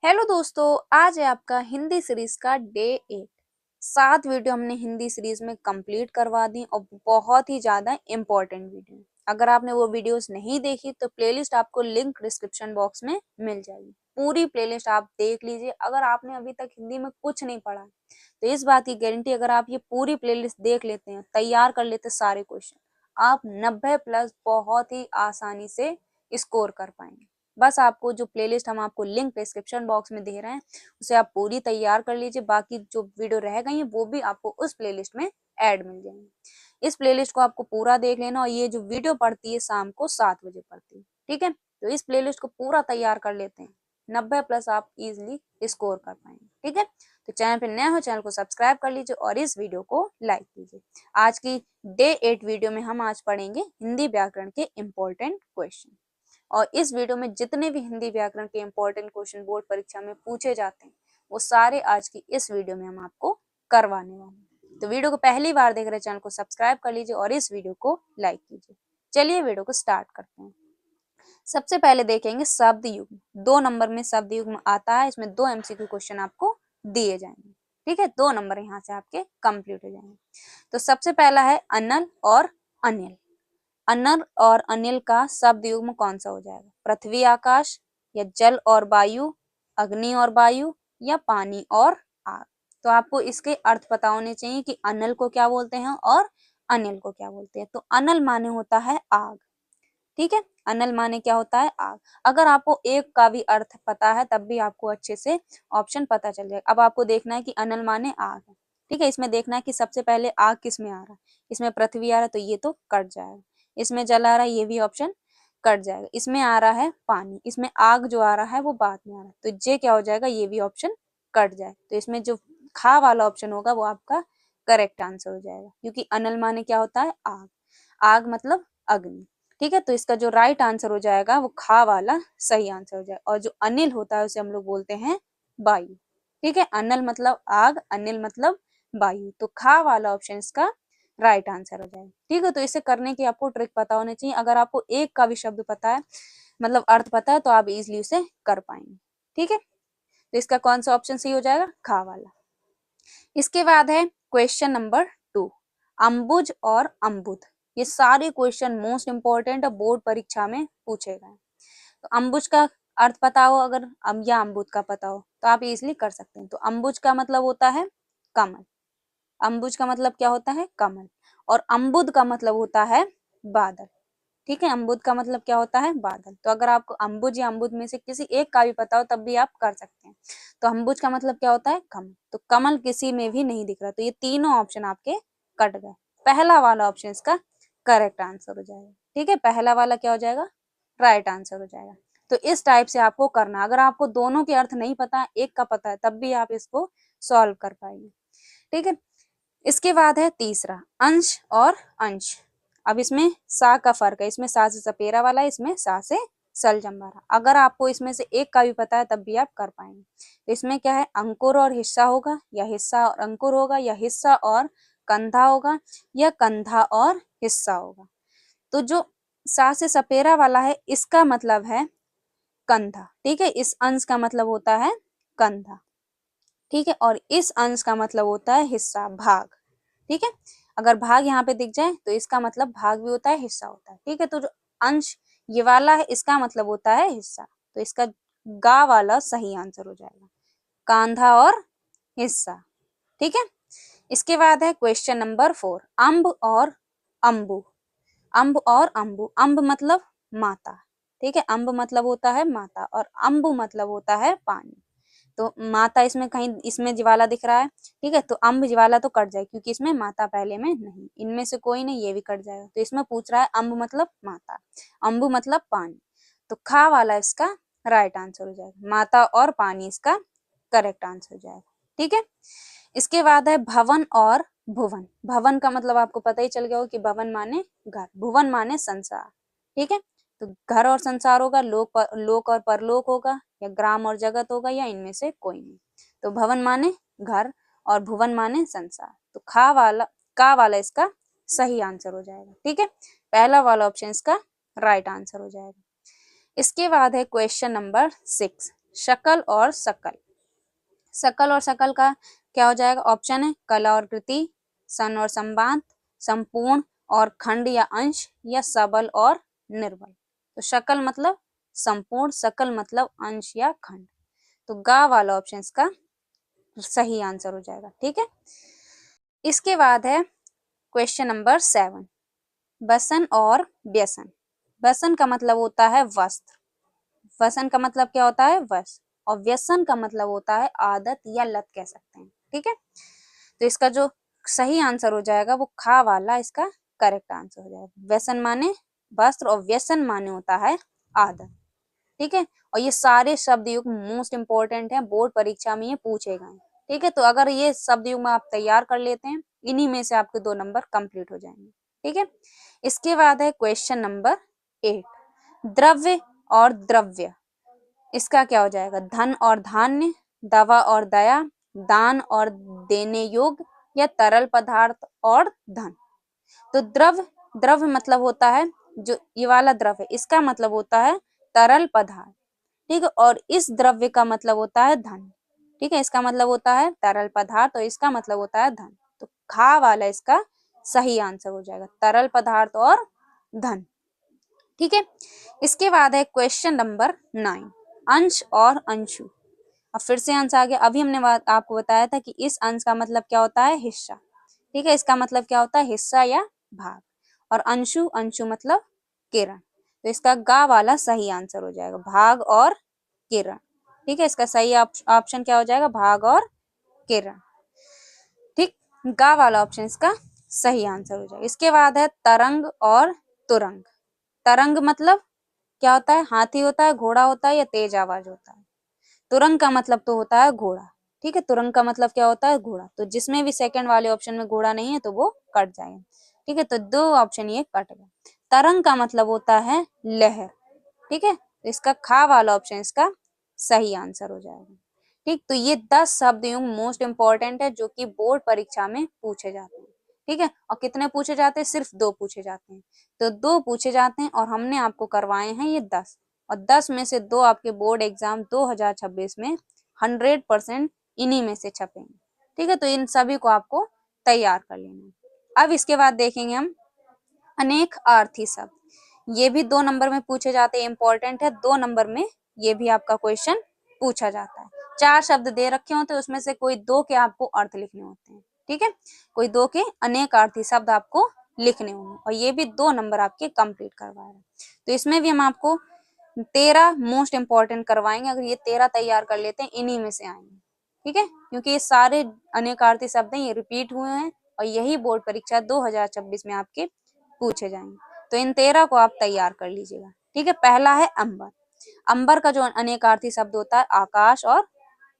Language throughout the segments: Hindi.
हेलो दोस्तों, आज है आपका हिंदी सीरीज का डे 8। 7 वीडियो हमने हिंदी सीरीज में कंप्लीट करवा दी और बहुत ही ज्यादा इम्पोर्टेंट वीडियो। अगर आपने वो वीडियोस नहीं देखी तो प्लेलिस्ट आपको लिंक डिस्क्रिप्शन बॉक्स में मिल जाएगी। पूरी प्लेलिस्ट आप देख लीजिए। अगर आपने अभी तक हिंदी में कुछ नहीं पढ़ा तो इस बात की गारंटी, अगर आप ये पूरी प्लेलिस्ट देख लेते हैं, तैयार कर लेते सारे क्वेश्चन, आप 90+ बहुत ही आसानी से स्कोर कर पाएंगे। बस आपको जो प्लेलिस्ट हम आपको लिंक डिस्क्रिप्शन बॉक्स में दे रहे हैं उसे आप पूरी तैयार कर लीजिए। बाकी जो वीडियो रह गई हैं वो भी आपको उस प्लेलिस्ट में ऐड मिल जाएंगे। इस प्लेलिस्ट को आपको पूरा देख लेना। और ये जो वीडियो पड़ती है शाम को 7 बजे पड़ती है, ठीक है। तो इस प्लेलिस्ट को पूरा तैयार कर लेते हैं, 90+ आप इजिली स्कोर कर पाएंगे, ठीक है। तो चैनल पे नया हो, चैनल को सब्सक्राइब कर लीजिए और इस वीडियो को लाइक कीजिए। आज की डे 8 वीडियो में हम आज पढ़ेंगे हिंदी व्याकरण के इम्पोर्टेंट क्वेश्चन। और इस वीडियो में जितने भी हिंदी व्याकरण के इंपॉर्टेंट क्वेश्चन बोर्ड परीक्षा में पूछे जाते हैं वो सारे आज की इस वीडियो में हम आपको करवाने वाले हैं। तो वीडियो को पहली बार देख रहे चैनल को सब्सक्राइब कर लीजिए और इस वीडियो को लाइक कीजिए। चलिए वीडियो को स्टार्ट करते हैं। सबसे पहले देखेंगे शब्द युग्म। 2 नंबर में शब्द युग्म आता है। इसमें 2 MCQ क्वेश्चन आपको दिए जाएंगे, ठीक है। 2 नंबर यहाँ से आपके कंप्लीट हो जाएंगे। तो सबसे पहला है अनल और अनिल। अनल और अनिल का शब्द युग्म कौन सा हो जाएगा? पृथ्वी आकाश, या जल और वायु, अग्नि और वायु, या पानी और आग। तो आपको इसके अर्थ पता होने चाहिए कि अनल को क्या बोलते हैं और अनिल को क्या बोलते हैं। तो अनल माने होता है आग, ठीक है। अनल माने क्या होता है? आग। अगर आपको एक का भी अर्थ पता है तब भी आपको अच्छे से ऑप्शन पता चल जाएगा। अब आपको देखना है कि अनल माने आग है, ठीक है। इसमें देखना है कि सबसे पहले आग किस में आ रहा है। इसमें पृथ्वी आ रहा है तो ये तो कट जाएगा। इसमें जल आ रहा है, ये भी ऑप्शन कट जाएगा। इसमें आ रहा है पानी, इसमें आग जो आ रहा है वो बाद में आ रहा है, तो ये क्या हो जाएगा? ये भी ऑप्शन कट जाए। तो इसमें जो खा वाला ऑप्शन होगा वो आपका करेक्ट आंसर हो जाएगा, क्योंकि अनल माने क्या होता है? आग। आग मतलब अग्नि, ठीक है। तो इसका जो राइट आंसर हो जाएगा वो खा वाला सही आंसर हो जाएगा। और जो अनिल होता है उसे हम लोग बोलते हैं वायु, ठीक है। अनल मतलब आग, अनिल मतलब वायु। तो खा वाला ऑप्शन इसका राइट आंसर हो जाएगा, ठीक है। तो इसे करने की आपको ट्रिक पता होनी चाहिए। अगर आपको एक का भी शब्द पता है, मतलब अर्थ पता है, तो आप इजिली उसे कर पाएंगे, ठीक है। तो इसका कौन सा ऑप्शन सही हो जाएगा? खा वाला। इसके बाद है क्वेश्चन नंबर 2, अम्बुज और अम्बुद। ये सारे क्वेश्चन मोस्ट इंपॉर्टेंट है, बोर्ड परीक्षा में पूछे गए। तो अम्बुज का अर्थ पता हो अगर, या अम्बुद का पता हो, तो आप इजिली कर सकते हैं। तो अम्बुज का मतलब होता है कमल। अम्बुज का मतलब क्या होता है? कमल। और अम्बुद का मतलब होता है बादल, ठीक है। अम्बुद का मतलब क्या होता है? बादल। तो अगर आपको अम्बुज या अम्बुद में से किसी एक का भी पता हो तब भी आप कर सकते हैं। तो अम्बुज का मतलब क्या होता है? कमल। तो कमल किसी में भी नहीं दिख रहा, तो ये तीनों ऑप्शन आपके कट गए। पहला वाला ऑप्शन इसका करेक्ट आंसर हो जाएगा, ठीक है। पहला वाला क्या हो जाएगा? राइट आंसर हो जाएगा। तो इस टाइप से आपको करना। अगर आपको दोनों के अर्थ नहीं पता, एक का पता है, तब भी आप इसको सॉल्व कर पाएंगे, ठीक है। इसके बाद है तीसरा, अंश और अंश। अब इसमें सा का फर्क है। इसमें सा से सपेरा वाला है, इसमें सा से सलजम वाला। अगर आपको इसमें से एक का भी पता है तब भी आप कर पाएंगे। तो इसमें क्या है? अंकुर और हिस्सा होगा, या हिस्सा और अंकुर होगा, या हिस्सा और कंधा होगा, या कंधा और हिस्सा होगा। तो जो सा से सपेरा वाला है इसका मतलब है कंधा, ठीक है। इस अंश का मतलब होता है कंधा, ठीक है। और इस अंश का मतलब होता है हिस्सा, भाग, ठीक है। अगर भाग यहाँ पे दिख जाए तो इसका मतलब भाग भी होता है, हिस्सा होता है, ठीक है। तो जो अंश ये वाला है इसका मतलब होता है हिस्सा। तो इसका गा वाला सही आंसर हो जाएगा, कांधा और हिस्सा, ठीक है। इसके बाद है क्वेश्चन नंबर 4, अम्ब और अम्बु। अम्ब और अम्बु। अम्ब मतलब माता, ठीक है। अम्ब मतलब होता है माता और अम्बु मतलब होता है पानी। तो माता इसमें कहीं, इसमें ज्वाला दिख रहा है, ठीक है। तो अम्ब ज्वाला तो कट जाए क्योंकि इसमें माता पहले में नहीं, इनमें से कोई नहीं, ये भी कट जाएगा। तो इसमें पूछ रहा है अम्ब मतलब माता, अम्बु मतलब पानी। तो खा वाला इसका राइट आंसर हो जाएगा, माता और पानी इसका करेक्ट आंसर हो जाएगा, ठीक है। इसके बाद है भवन और भुवन। भवन का मतलब आपको पता ही चल गया हो कि भवन माने घर, भुवन माने संसार, ठीक है। तो घर और संसार होगा, लोक और परलोक होगा, या ग्राम और जगत होगा, या इनमें से कोई नहीं। तो भवन माने घर और भुवन माने संसार। तो का वाला इसका सही आंसर हो जाएगा, ठीक है। पहला वाला ऑप्शन इसका राइट आंसर हो जाएगा। इसके बाद है क्वेश्चन नंबर 6, शकल और सकल। सकल और सकल का क्या हो जाएगा? ऑप्शन है कला और कृति, सन और संबांत, संपूर्ण और खंड या अंश, या सबल और निर्बल। तो शकल मतलब संपूर्ण, सकल मतलब अंश या खंड। तो गा वाला ऑप्शन इसका सही आंसर हो जाएगा। ठीक है, इसके बाद है क्वेश्चन नंबर 7, बसन और व्यसन। बसन का मतलब होता है वस्त्र, वसन का मतलब क्या होता है? वस्त्र। और व्यसन का मतलब होता है आदत या लत कह सकते हैं। ठीक है, तो इसका जो सही आंसर हो जाएगा वो खा वाला इसका करेक्ट आंसर हो जाएगा। व्यसन माने वस्त्र और व्यसन माने होता है आदत। ठीक है, और ये सारे शब्द युग मोस्ट इंपॉर्टेंट है, बोर्ड परीक्षा में ये पूछे गए। ठीक है, तो अगर ये शब्द युग में आप तैयार कर लेते हैं, इन्हीं में से आपके 2 नंबर कंप्लीट हो जाएंगे। ठीक है, इसके बाद है क्वेश्चन नंबर 8, द्रव्य और द्रव्य। इसका क्या हो जाएगा? धन और धान्य, दवा और दया, दान और देने योग्य, या तरल पदार्थ और धन। तो द्रव्य, द्रव्य मतलब होता है जो ये वाला द्रव्य, इसका मतलब होता है तरल पदार्थ। ठीक है, और इस द्रव्य का मतलब होता है धन। ठीक है, इसका मतलब होता है तरल पदार्थ और इसका मतलब होता है धन। तो खा वाला इसका सही आंसर हो जाएगा, तरल पदार्थ और धन। ठीक है, इसके बाद है क्वेश्चन नंबर 9, अंश और अंशु। अब फिर से अंश आ गया। अभी हमने आपको बताया था कि इस अंश का मतलब क्या होता है? हिस्सा। ठीक है, इसका मतलब क्या होता है? हिस्सा या भाग। और अंशु, अंशु मतलब किरण। तो इसका गा वाला सही आंसर हो जाएगा, भाग और किरण। ठीक है, इसका सही ऑप्शन क्या हो जाएगा? भाग और किरण। ठीक, गा वाला ऑप्शन इसका सही आंसर हो जाएगा। इसके बाद है तरंग और तुरंग। तरंग मतलब क्या होता है? हाथी होता है, घोड़ा होता है, या तेज आवाज होता है। तुरंग का मतलब तो होता है घोड़ा। ठीक है, तुरंग का मतलब क्या होता है? घोड़ा। तो जिसमें भी सेकंड वाले ऑप्शन में घोड़ा नहीं है तो वो कट जाएगा। ठीक है, तो 2 ऑप्शन ये कट गया। तरंग का मतलब होता है लहर। ठीक है, तो इसका खा वाला ऑप्शन इसका सही आंसर हो जाएगा। ठीक, तो ये 10 शब्द युग मोस्ट इंपॉर्टेंट है जो कि बोर्ड परीक्षा में पूछे जाते हैं। ठीक है, और कितने पूछे जाते हैं? सिर्फ 2 पूछे जाते हैं। तो 2 पूछे जाते हैं और हमने आपको करवाए हैं ये 10, और 10 में से 2 आपके बोर्ड एग्जाम 2026 में 100% इन्हीं में से छपेंगे। ठीक है, तो इन सभी को आपको तैयार कर लेना है। अब इसके बाद देखेंगे हम अनेक अर्थी शब्द। ये भी 2 नंबर में पूछे जाते हैं, इंपॉर्टेंट है। 2 नंबर में ये भी आपका क्वेश्चन पूछा जाता है। 4 शब्द दे रखे होते हैं, उसमें से कोई 2 के आपको अर्थ लिखने होते हैं। ठीक है, कोई 2 के अनेक अर्थी शब्द आपको लिखने होंगे, और ये भी 2 नंबर आपके कंप्लीट करवा रहे हैं। तो इसमें भी हम आपको 13 मोस्ट इंपॉर्टेंट करवाएंगे। अगर ये 13 तैयार कर लेते हैं, इन्हीं में से आएंगे। ठीक है, क्योंकि ये सारे अनेकार्थी शब्द हैं, ये रिपीट हुए हैं, और यही बोर्ड परीक्षा 2026 में आपके पूछे जाएंगे। तो इन 13 को आप तैयार कर लीजिएगा। ठीक है, पहला है अंबर। अंबर का जो अनेकार्थी शब्द होता है आकाश और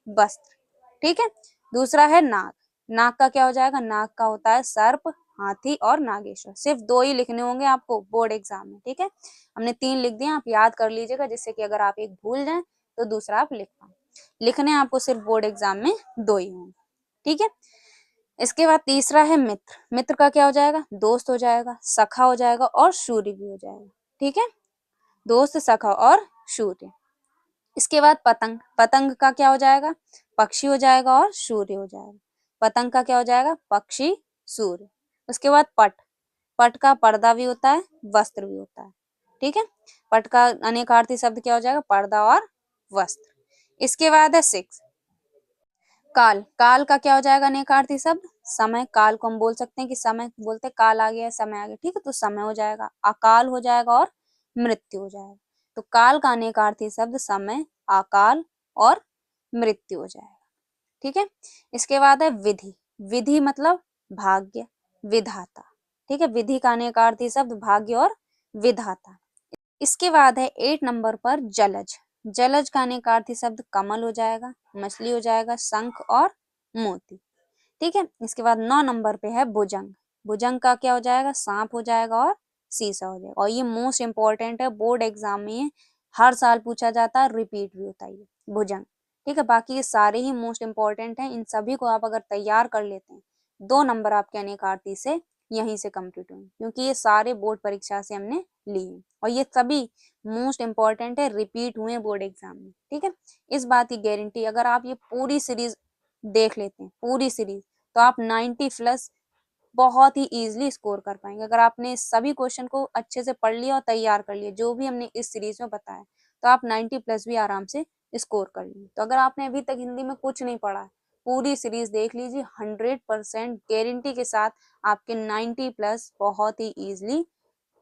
वस्त्र। ठीक है, दूसरा है नाग। नाग का क्या हो जाएगा? नाग का होता है सर्प, हाथी और नागेश्वर। सिर्फ 2 ही लिखने होंगे आपको बोर्ड एग्जाम में। ठीक है, हमने 3 लिख दिए, आप याद कर लीजिएगा, जिससे कि अगर आप एक भूल जाए तो दूसरा आप लिख पाए। लिखने आपको सिर्फ बोर्ड एग्जाम में 2 ही होंगे। ठीक है, इसके बाद तीसरा है मित्र। मित्र का क्या हो जाएगा? दोस्त हो जाएगा, सखा हो जाएगा और सूर्य भी हो जाएगा। ठीक है, दोस्त, सखा और सूर्य। इसके बाद पतंग। पतंग का क्या हो जाएगा? पक्षी हो जाएगा और सूर्य हो जाएगा। पतंग का क्या हो जाएगा? पक्षी, सूर्य। उसके बाद पट। पट का पर्दा भी होता है, वस्त्र भी होता है। ठीक है, पट का अनेकार्थी शब्द क्या हो जाएगा? पर्दा और वस्त्र। इसके बाद है 6, काल। काल का क्या हो जाएगा अनेकार्थी शब्द? समय। काल को हम बोल सकते हैं कि समय बोलते हैं, काल आ गया, समय आ गया। ठीक है, तो समय हो जाएगा, अकाल हो जाएगा और मृत्यु हो जाएगा। तो काल का अनेकार्थी शब्द समय, अकाल और मृत्यु हो जाएगा। ठीक है, इसके बाद है विधि। विधि मतलब भाग्य, विधाता। ठीक है, विधि का अनेकार्थी शब्द भाग्य और विधाता। इसके बाद है 8 नंबर पर जलज। जलज का अनेकार्थी शब्द कमल हो जाएगा, मछली हो जाएगा, शंख और मोती। ठीक है, इसके बाद 9 नंबर पे है भुजंग। भुजंग का क्या हो जाएगा? सांप हो जाएगा और शीशा हो जाएगा। और ये मोस्ट इंपॉर्टेंट है, बोर्ड एग्जाम में हर साल पूछा जाता है, रिपीट भी होता है ये भुजंग। ठीक है, बाकी ये सारे ही मोस्ट इंपॉर्टेंट हैं। इन सभी को आप अगर तैयार कर लेते हैं, 2 नंबर आपके अनेकार्थी से यहीं से कंप्लीट हुए, क्योंकि ये सारे बोर्ड परीक्षा से हमने लिए और ये सभी मोस्ट इंपॉर्टेंट है, रिपीट हुए बोर्ड एग्जाम में। ठीक है, इस बात की गारंटी, अगर आप ये पूरी सीरीज देख लेते हैं, पूरी सीरीज, तो आप 90 प्लस बहुत ही इजीली स्कोर कर पाएंगे। अगर आपने सभी क्वेश्चन को अच्छे से पढ़ लिया और तैयार कर लिया जो भी हमने इस सीरीज में बताया, तो आप 90 प्लस भी आराम से स्कोर कर लिए। तो अगर आपने अभी तक हिंदी में कुछ नहीं पढ़ा, पूरी सीरीज देख लीजिए, 100% गारंटी के साथ आपके 90 प्लस बहुत ही इजीली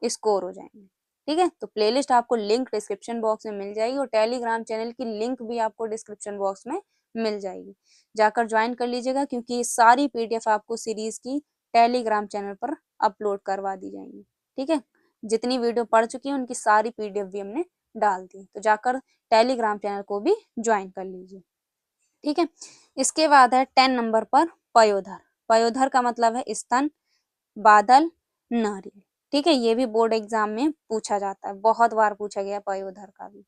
स्कोर हो जाएंगे। ठीक है, तो प्लेलिस्ट आपको लिंक डिस्क्रिप्शन बॉक्स में मिल जाएगी और टेलीग्राम चैनल की लिंक भी आपको डिस्क्रिप्शन बॉक्स में मिल जाएगी, जाकर ज्वाइन कर लीजिएगा, क्योंकि ये सारी पीडीएफ आपको सीरीज की टेलीग्राम चैनल पर अपलोड करवा दी जाएंगी। ठीक है, जितनी वीडियो पढ़ चुकी है उनकी सारी पीडीएफ भी हमने डाल दी, तो जाकर टेलीग्राम चैनल को भी ज्वाइन कर लीजिए। ठीक है, इसके बाद है 10 नंबर पर पयोधर। पयोधर का मतलब है स्तन, बादल, नारियल। ठीक है, ये भी बोर्ड एग्जाम में पूछा जाता है, बहुत बार पूछा गया पयोधर का भी।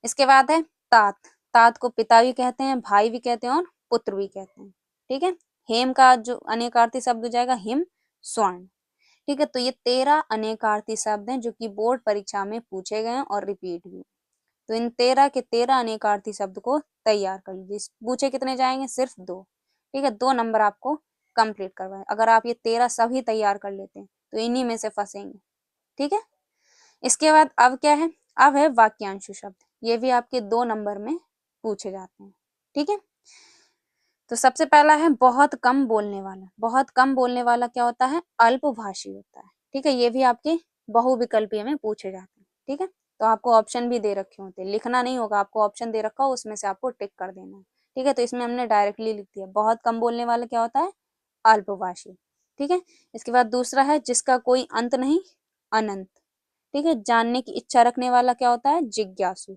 इसके बाद है तात। तात को पिता भी कहते हैं, भाई भी कहते हैं और पुत्र भी कहते हैं। ठीक है, हेम का जो अनेकार्थी शब्द हो जाएगा हिम, स्वर्ण। ठीक है, तो ये 13 अनेकार्थी शब्द हैं जो कि बोर्ड परीक्षा में पूछे गए हैं और रिपीट भी। तो इन 13 के 13 अनेकार्थी शब्द को तैयार कर लीजिए। पूछे कितने जाएंगे? सिर्फ 2। ठीक है, 2 नंबर आपको कंप्लीट करवाए। अगर आप ये 13 सभी तैयार कर लेते हैं तो इन्हीं में से फंसेंगे। ठीक है, इसके बाद अब क्या है? अब है वाक्यांश शब्द। ये भी आपके 2 नंबर में पूछे जाते हैं। ठीक है, तो सबसे पहला है बहुत कम बोलने वाला। बहुत कम बोलने वाला क्या होता है? अल्पभाषी होता है। ठीक है, ये भी आपके बहुविकल्पीय में पूछे जाते हैं। ठीक है, तो आपको ऑप्शन भी दे रखे होते हैं, लिखना नहीं होगा, आपको ऑप्शन दे रखा हो, उसमें से आपको टिक कर देना है। ठीक है, तो इसमें हमने डायरेक्टली लिख दिया, बहुत कम बोलने वाला क्या होता है? अल्पभाषी। ठीक है, इसके बाद दूसरा है जिसका कोई अंत नहीं, अनंत। ठीक है, जानने की इच्छा रखने वाला क्या होता है? जिज्ञासु।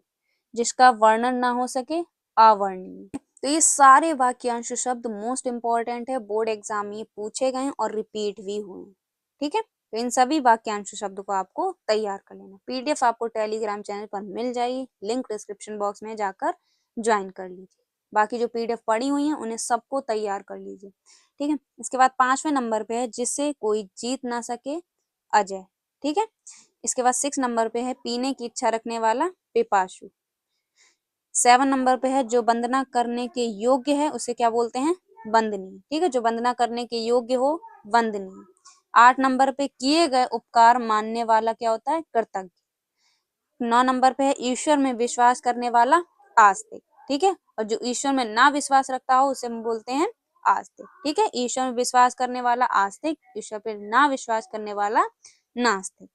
जिसका वर्णन ना हो सके, अवर्णनीय। तो ये सारे वाक्यांश शब्द मोस्ट इंपॉर्टेंट है, बोर्ड एग्जाम में पूछे गए और रिपीट भी हुए। ठीक है, तो इन सभी वाक्यांश शब्द को आपको तैयार कर लेना। पीडीएफ आपको टेलीग्राम चैनल पर मिल जाएगी, लिंक डिस्क्रिप्शन बॉक्स में जाकर ज्वाइन कर लीजिए। बाकी जो पीडीएफ पड़ी हुई है उन्हें सबको तैयार कर लीजिए। ठीक है, इसके बाद 5वें नंबर पे है जिससे कोई जीत ना सके, अजय। ठीक है, इसके बाद 6 नंबर पे है पीने की इच्छा रखने वाला, पिपासु। 7 नंबर पे है जो वंदना करने के योग्य है उसे क्या बोलते हैं? वंदनीय। ठीक है, जो वंदना करने के योग्य हो, वंदनीय। 8 नंबर पे किए गए उपकार मानने वाला क्या होता है? कृतज्ञ। 9 नंबर पे है ईश्वर में विश्वास करने वाला, आस्तिक। ठीक है, और जो ईश्वर में ना विश्वास रखता हो उसे हम बोलते हैं आस्तिक। ठीक है, ईश्वर में विश्वास करने वाला आस्तिक, ईश्वर पे ना विश्वास करने वाला नास्तिक।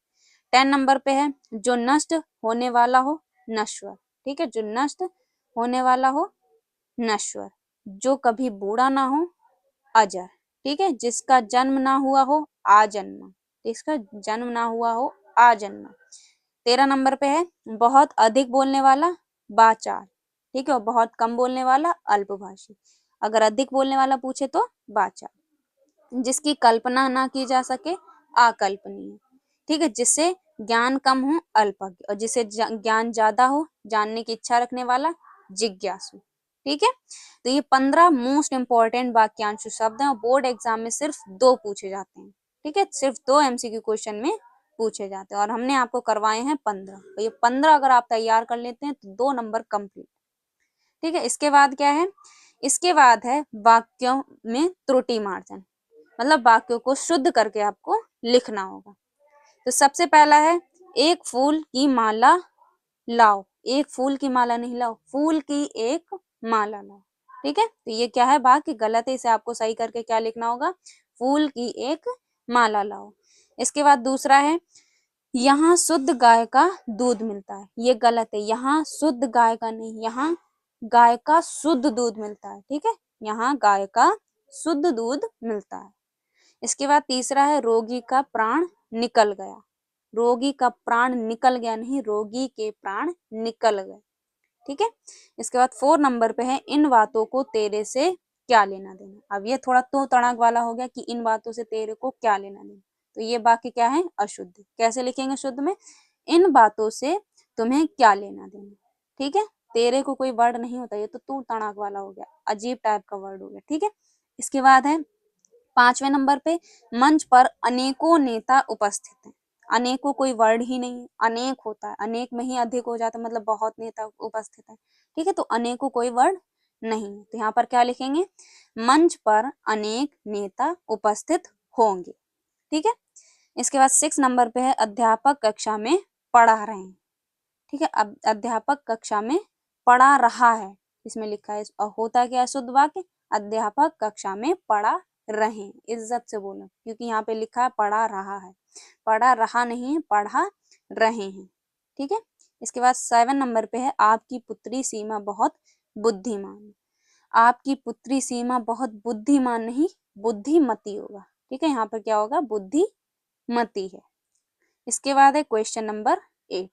10 नंबर पे है जो नष्ट होने वाला हो, नश्वर। ठीक है, जो नष्ट होने वाला हो, नश्वर। जो कभी बूढ़ा ना हो, अजर। ठीक है, जिसका जन्म ना हुआ हो, आजन्मा। जिसका जन्म ना हुआ हो, आजन्मा। 13 नंबर पे है बहुत अधिक बोलने वाला, वाचाल। ठीक है, और बहुत कम बोलने वाला, अल्पभाषी। अगर अधिक बोलने वाला पूछे तो वाचाल। जिसकी कल्पना ना की जा सके, अकल्पनीय। ठीक है, जिससे ज्ञान कम हो, अल्पज्ञ। और जिसे ज्ञान ज्यादा हो, जानने की इच्छा रखने वाला, जिज्ञासु। ठीक है, तो ये 15 मोस्ट इंपॉर्टेंट वाक्यांश शब्द हैं और बोर्ड एग्जाम में सिर्फ 2 पूछे जाते हैं। ठीक है, सिर्फ 2 एमसीक्यू क्वेश्चन में पूछे जाते हैं और हमने आपको करवाए हैं 15। तो ये 15 अगर आप तैयार कर लेते हैं तो 2 नंबर कंप्लीट। ठीक है, इसके बाद क्या है? इसके बाद है वाक्यों में त्रुटि मार्जन, मतलब वाक्यों को शुद्ध करके आपको लिखना होगा। तो सबसे पहला है एक फूल की माला लाओ। एक फूल की माला नहीं लाओ, फूल की एक माला लाओ। ठीक है, तो ये क्या है? वाक्य गलत है, इसे आपको सही करके क्या लिखना होगा? फूल की एक माला लाओ। इसके बाद दूसरा है यहाँ शुद्ध गाय का दूध मिलता है। ये गलत है, यहाँ शुद्ध गाय का नहीं, यहाँ गाय का शुद्ध दूध मिलता है। ठीक है, यहाँ गाय का शुद्ध दूध मिलता है। इसके बाद तीसरा है रोगी का प्राण निकल गया। रोगी का प्राण निकल गया नहीं, रोगी के प्राण निकल गए। ठीक है, इसके बाद 4 नंबर पे है इन बातों को तेरे से क्या लेना देना। अब ये थोड़ा तो तड़ाक वाला हो गया कि इन बातों से तेरे को क्या लेना देना। तो ये वाक्य क्या है? अशुद्ध। कैसे लिखेंगे शुद्ध में? इन बातों से तुम्हें क्या लेना देना। ठीक है, तेरे को कोई वर्ड नहीं होता, ये तो तू तड़ाक वाला हो गया, अजीब टाइप का वर्ड हो गया। ठीक है, इसके बाद है 5वें नंबर पे मंच पर अनेकों नेता उपस्थित हैं। अनेकों कोई वर्ड ही नहीं, अनेक होता है, अनेक में ही अधिक हो जाता है, मतलब बहुत नेता उपस्थित है। ठीक है, तो अनेकों कोई वर्ड नहीं है, तो यहाँ पर क्या लिखेंगे, मंच पर अनेक नेता उपस्थित होंगे। ठीक है, इसके बाद 6 नंबर पे है अध्यापक कक्षा में पढ़ा रहे हैं। ठीक है, अब अध्यापक कक्षा में पढ़ा रहा है, इसमें लिखा है, होता क्या है शुद्ध वाक्य, अध्यापक कक्षा में पढ़ा रहे, इज्जत से बोलो, क्योंकि यहाँ पे लिखा है पढ़ा रहा है, पढ़ा रहा नहीं है, पढ़ा रहे हैं। ठीक है, इसके बाद 7 नंबर पे है आपकी पुत्री सीमा बहुत बुद्धिमान। आपकी पुत्री सीमा बहुत बुद्धिमान नहीं, बुद्धिमती होगा। ठीक है, यहाँ पर क्या होगा, बुद्धिमती है। इसके बाद है क्वेश्चन नंबर 8,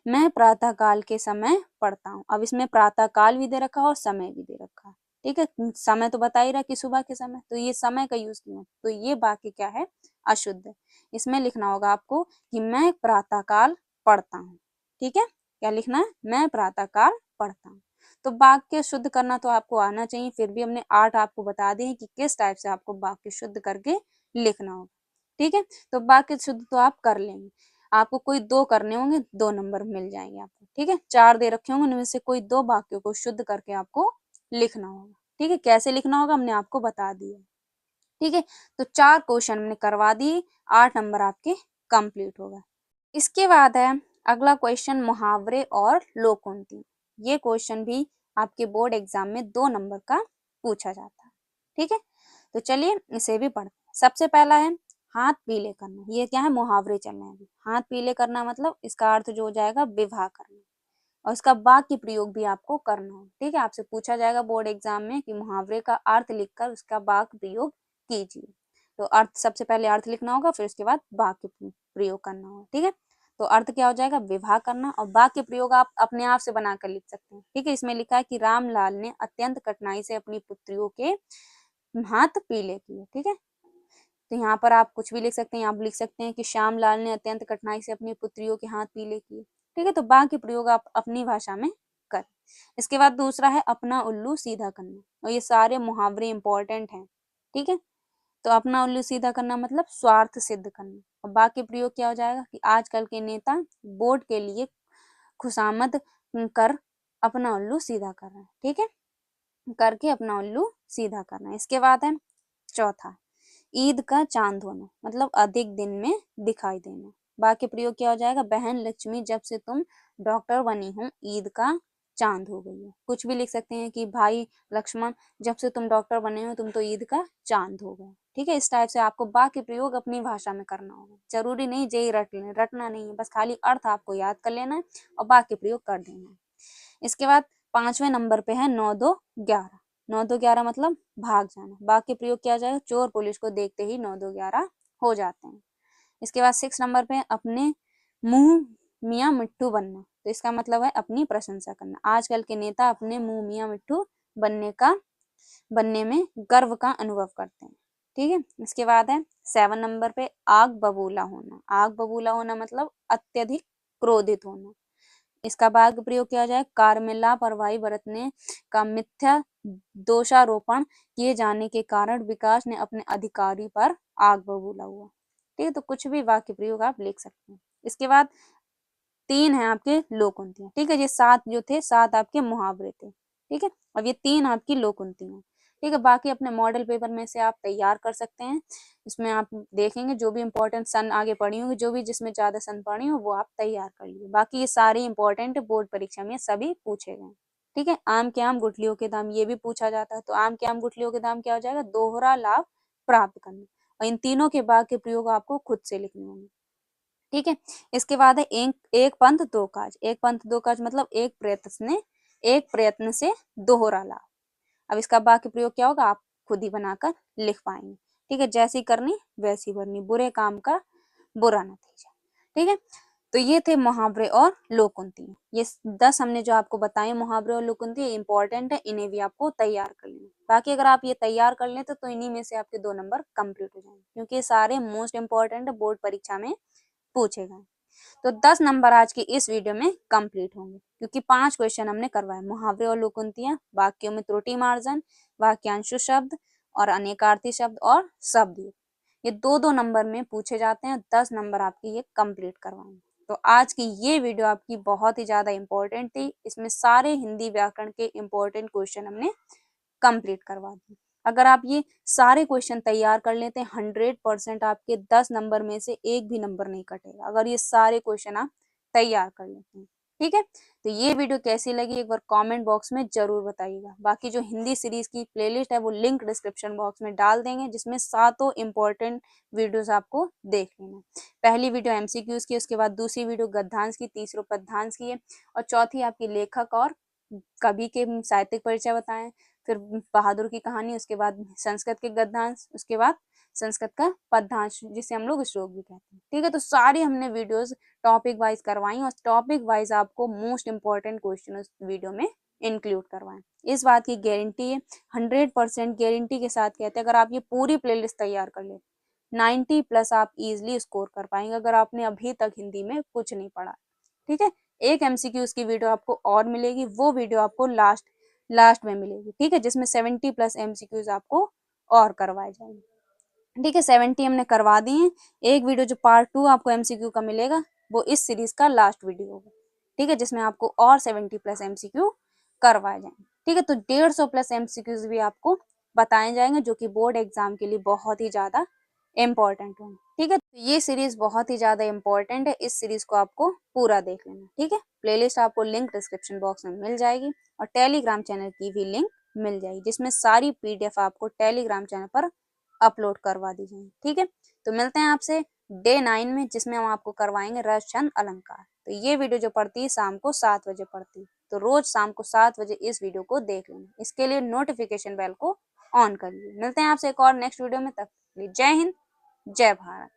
मैं प्रातः काल के समय पढ़ता हूँ। अब इसमें प्रातः काल भी दे रखा है और समय भी दे रखा है। ठीक है, समय तो बता ही रहा कि सुबह के समय, तो ये समय का यूज किया, तो ये वाक्य क्या है, अशुद्ध है। इसमें लिखना होगा आपको कि मैं प्रातः काल पढ़ता हूँ। ठीक है, क्या लिखना है, मैं प्रातः काल पढ़ता हूँ। तो वाक्य शुद्ध करना तो आपको आना चाहिए, फिर भी हमने 8 आपको बता दिए कि किस टाइप से आपको वाक्य शुद्ध करके लिखना होगा। ठीक है, तो वाक्य शुद्ध तो आप कर लेंगे, आपको कोई 2 करने होंगे, 2 नंबर मिल जाएंगे आपको। ठीक है, 4 दे रखे होंगे, उनमें से कोई 2 वाक्यों को शुद्ध करके आपको लिखना होगा। ठीक है, कैसे लिखना होगा हमने आपको बता दिया। ठीक है, तो 4 क्वेश्चन हमने करवा दिए, 8 नंबर आपके कंप्लीट होगा। इसके बाद है अगला क्वेश्चन, मुहावरे और लोकोक्ति। ये क्वेश्चन भी आपके बोर्ड एग्जाम में 2 नंबर का पूछा जाता है। ठीक है, तो चलिए इसे भी पढ़ते हैं। सबसे पहला है हाथ पीले करना, ये क्या है, मुहावरे चल रहे हैं। हाथ पीले करना मतलब इसका अर्थ जो हो जाएगा विवाह करना, और इसका वाक्य प्रयोग भी आपको करना है। ठीक है, आपसे पूछा जाएगा बोर्ड एग्जाम में कि मुहावरे का अर्थ लिखकर उसका वाक्य प्रयोग कीजिए। तो अर्थ, सबसे पहले अर्थ लिखना होगा, फिर उसके बाद वाक्य प्रयोग करना होगा। ठीक है, तो अर्थ क्या हो जाएगा, विवाह करना, और वाक्य प्रयोग आप अपने आप से बनाकर लिख सकते हैं। ठीक है, इसमें लिखा है कि रामलाल ने अत्यंत कठिनाई से अपनी पुत्रियों के हाथ पीले किए। ठीक है, तो यहाँ पर आप कुछ भी लिख सकते हैं, आप लिख सकते हैं कि श्यामलाल ने अत्यंत कठिनाई से अपनी पुत्रियों के हाथ पीले किए। ठीक है, तो वाक्य प्रयोग आप अपनी भाषा में कर। इसके बाद दूसरा है अपना उल्लू सीधा करना, और ये सारे मुहावरे इंपॉर्टेंट हैं। ठीक है, तो अपना उल्लू सीधा करना मतलब स्वार्थ सिद्ध करना, और वाक्य प्रयोग क्या हो जाएगा कि आजकल के नेता वोट के लिए खुशामद कर अपना उल्लू सीधा कर रहे हैं। ठीक है, करके अपना उल्लू सीधा करना। इसके बाद है चौथा, ईद का चांद होना मतलब अधिक दिन में दिखाई देना। वाक्य प्रयोग क्या हो जाएगा, बहन लक्ष्मी जब से तुम डॉक्टर बनी हो ईद का चांद हो गई है। कुछ भी लिख सकते हैं कि भाई लक्ष्मण जब से तुम डॉक्टर बने हो तुम तो ईद का चांद हो गए। ठीक है, इस टाइप से आपको वाक्य प्रयोग अपनी भाषा में करना होगा, जरूरी नहीं जेई रटना नहीं है, बस खाली अर्थ आपको याद कर लेना है और वाक्य प्रयोग कर देना है। इसके बाद 5वें नंबर पे है 9 2 11। 9 2 11 मतलब भाग जाना। वाक्य प्रयोग किया जाएगा, चोर पुलिस को देखते ही 9 2 11 हो जाते हैं। इसके बाद 6 नंबर पे अपने मुंह मियाँ मिट्ठू बनना, तो इसका मतलब है अपनी प्रशंसा करना। आजकल के नेता अपने मुंह मियाँ मिट्ठू बनने में गर्व का अनुभव करते हैं। ठीक है, इसके बाद है 7 नंबर पे आग बबूला होना। आग बबूला होना मतलब अत्यधिक क्रोधित होना। इसका वाक्य प्रयोग किया जाए, कार्य में लापरवाही बरतने का मिथ्या दोषारोपण किए जाने के कारण विकास ने अपने अधिकारी पर आग बबूला हुआ। ठीक है, तो कुछ भी वाक्य प्रयोग आप लिख सकते हैं। इसके बाद 3 है आपके लोकोक्तियां। ठीक है, ये 7 जो थे 7 आपके मुहावरे थे। ठीक है, अब ये 3 आपकी लोकोक्तियां। ठीक है, बाकी अपने मॉडल पेपर में से आप तैयार कर सकते हैं। इसमें आप देखेंगे जो भी इंपॉर्टेंट सन आगे पढ़ी होंगी, जो भी जिसमें ज्यादा सन पढ़ी हो वो आप तैयार कर लीजिए। बाकी ये सारे इंपॉर्टेंट बोर्ड परीक्षा में सभी पूछे गए। ठीक है, आम के आम गुठलियों के दाम ये भी पूछा जाता है, तो आम के आम गुठलियों के दाम क्या हो जाएगा, दोहरा लाभ प्राप्त करना, और इन तीनों के वाक्य प्रयोग आपको खुद से लिखने होंगे। ठीक है, इसके बाद है एक पंथ दो काज। एक पंथ दो काज मतलब एक प्रयत्न से दोहरा लाभ। अब इसका वाक्य प्रयोग क्या होगा, आप खुद ही बनाकर लिख पाएंगे। ठीक है, जैसी करनी वैसी भरनी, बुरे काम का बुरा नतीजा। ठीक है, तो ये थे मुहावरे और लोकोक्ति। ये 10 हमने जो आपको बताए मुहावरे और लोकोक्ति इंपॉर्टेंट है, इन्हें भी आपको तैयार कर लेना। बाकी अगर आप ये तैयार कर लेते तो इन्हीं में से आपके 2 नंबर कंप्लीट हो जाएंगे, क्योंकि ये सारे मोस्ट इंपॉर्टेंट बोर्ड परीक्षा में पूछे गए। तो 10 नंबर आज की इस वीडियो में कंप्लीट होंगे, क्योंकि 5 क्वेश्चन हमने करवाए, मुहावरे और लोकोक्तियां, वाक्यों में त्रुटि मार्जन, वाक्यांश शब्द और अनेकार्थी शब्द और शब्द ये 2-2 नंबर में पूछे जाते हैं। 10 नंबर आपकी ये कंप्लीट करवाएंगे। तो आज की ये वीडियो आपकी बहुत ही ज्यादा इंपॉर्टेंट थी। इसमें सारे हिंदी व्याकरण के इंपॉर्टेंट क्वेश्चन हमने कंप्लीट करवा दिए। अगर आप ये सारे क्वेश्चन तैयार कर लेते हैं 100% आपके 10 नंबर में से एक भी नंबर नहीं कटेगा, अगर ये सारे क्वेश्चन आप तैयार कर लेते हैं। ठीक है, तो ये वीडियो कैसी लगी एक बार कमेंट बॉक्स में जरूर बताइएगा। बाकी जो हिंदी सीरीज की प्लेलिस्ट है वो लिंक डिस्क्रिप्शन बॉक्स में डाल देंगे, जिसमें 7 इंपॉर्टेंट वीडियोस आपको देख लेना। पहली वीडियो एमसीक्यूज की, उसके बाद दूसरी वीडियो गद्यांश की, तीसरी पद्यांश की है, और चौथी आपकी लेखक और कवि के साहित्यिक परिचय बताएं, फिर बहादुर की कहानी, उसके बाद संस्कृत के गद्यांश, उसके बाद संस्कृत का पद्यांश जिसे हम लोग श्लोक भी कहते हैं। ठीक है, तो सारी हमने वीडियोस टॉपिक वाइज करवाई और टॉपिक वाइज आपको मोस्ट इंपॉर्टेंट क्वेश्चन उस वीडियो में इंक्लूड करवाएं। इस बात की गारंटी है, 100% गारंटी के साथ कहते हैं, अगर आप ये पूरी प्लेलिस्ट तैयार कर ले 90+ आप इजिली स्कोर कर पाएंगे, अगर आपने अभी तक हिंदी में कुछ नहीं पढ़ा। ठीक है, एक एमसीक्यूज की वीडियो आपको और मिलेगी, वो वीडियो आपको लास्ट में मिलेगी। ठीक है, जिसमें 70+ एमसीक्यूज आपको और करवाए जाएंगे। ठीक है, 70 हमने करवा दी है। एक वीडियो जो पार्ट 2 आपको एमसीक्यू का मिलेगा वो इस सीरीज का लास्ट वीडियो होगा। ठीक है, जिसमें आपको और 70+ एमसीक्यू करवाए जाएंगे। ठीक है, तो 150+ एमसीक्यूज भी आपको बताए जाएंगे, जो कि बोर्ड एग्जाम के लिए बहुत ही ज्यादा इम्पोर्टेंट है। ठीक है, तो ये सीरीज बहुत ही ज्यादा इम्पोर्टेंट है, इस सीरीज को आपको पूरा देख लेना। ठीक है, प्लेलिस्ट आपको लिंक डिस्क्रिप्शन बॉक्स में मिल जाएगी और टेलीग्राम चैनल की भी लिंक मिल जाएगी, जिसमें सारी पीडीएफ आपको टेलीग्राम चैनल पर अपलोड करवा दी जाएगी। ठीक है, तो मिलते हैं आपसे डे 9 में, जिसमें हम आपको करवाएंगे रस छंद अलंकार। तो ये वीडियो जो पड़ती है शाम को 7 बजे पड़ती है, तो रोज शाम को 7 बजे इस वीडियो को देख लेना। इसके लिए नोटिफिकेशन बेल को ऑन करिए। मिलते हैं आपसे एक और नेक्स्ट वीडियो में, तब जय हिंद जय भारत।